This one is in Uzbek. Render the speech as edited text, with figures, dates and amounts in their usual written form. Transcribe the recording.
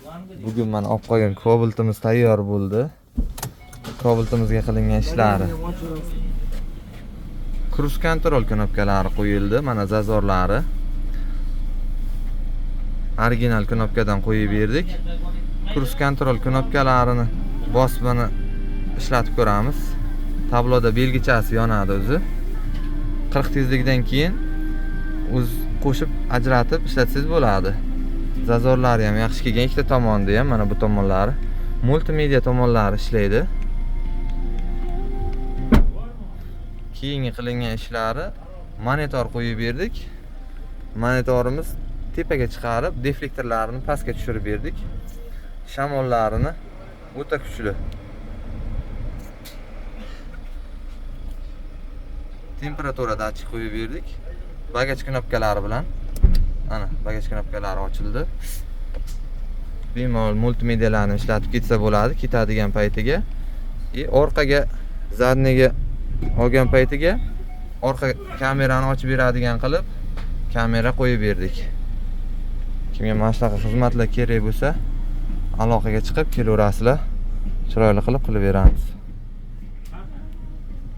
Bugun mana olib qo'ygan Cobalt'imiz tayyor bo'ldi. Cobalt'imizga qilingan ishlari. Cruise control knopkalari qo'yildi. Mana zazorlari. Original knopkadan qo'yib berdik. Cruise control knopkalarini bosib mana ishlatib ko'ramiz. Tabloda belgichasi yonadi o'zi. 40 tezlikdan keyin o'z qo'shib ajratib ishlatsangiz bo'ladi. Zazorlari ham yaxshi kelgan, ikkita tomonda ham mana bu tomonlari multimedia tomonlari ishlaydi. Keyingi qilingan ishlari monitor qo'yib berdik. Monitorimiz tepaga chiqarib, deflektorlarini pastga tushirib berdik. Shamollarini o'ta kuchli. Temperatura datchik qo'yib berdik. Bagaj knopkalari bilan. Ana, bagaj knopkalari ochildi. Bemalol multimedialarni ishlatib ketsa bo'ladi, ketadigan paytiga. Orqaga, zadniga olgan paytiga orqa kamerani ochib beradigan qilib kamera qo'yib berdik. Kimga mana shunaqa xizmatlar kerak bo'lsa, aloqaga chiqib kelaverasizlar. Chiroyli qilib beramiz.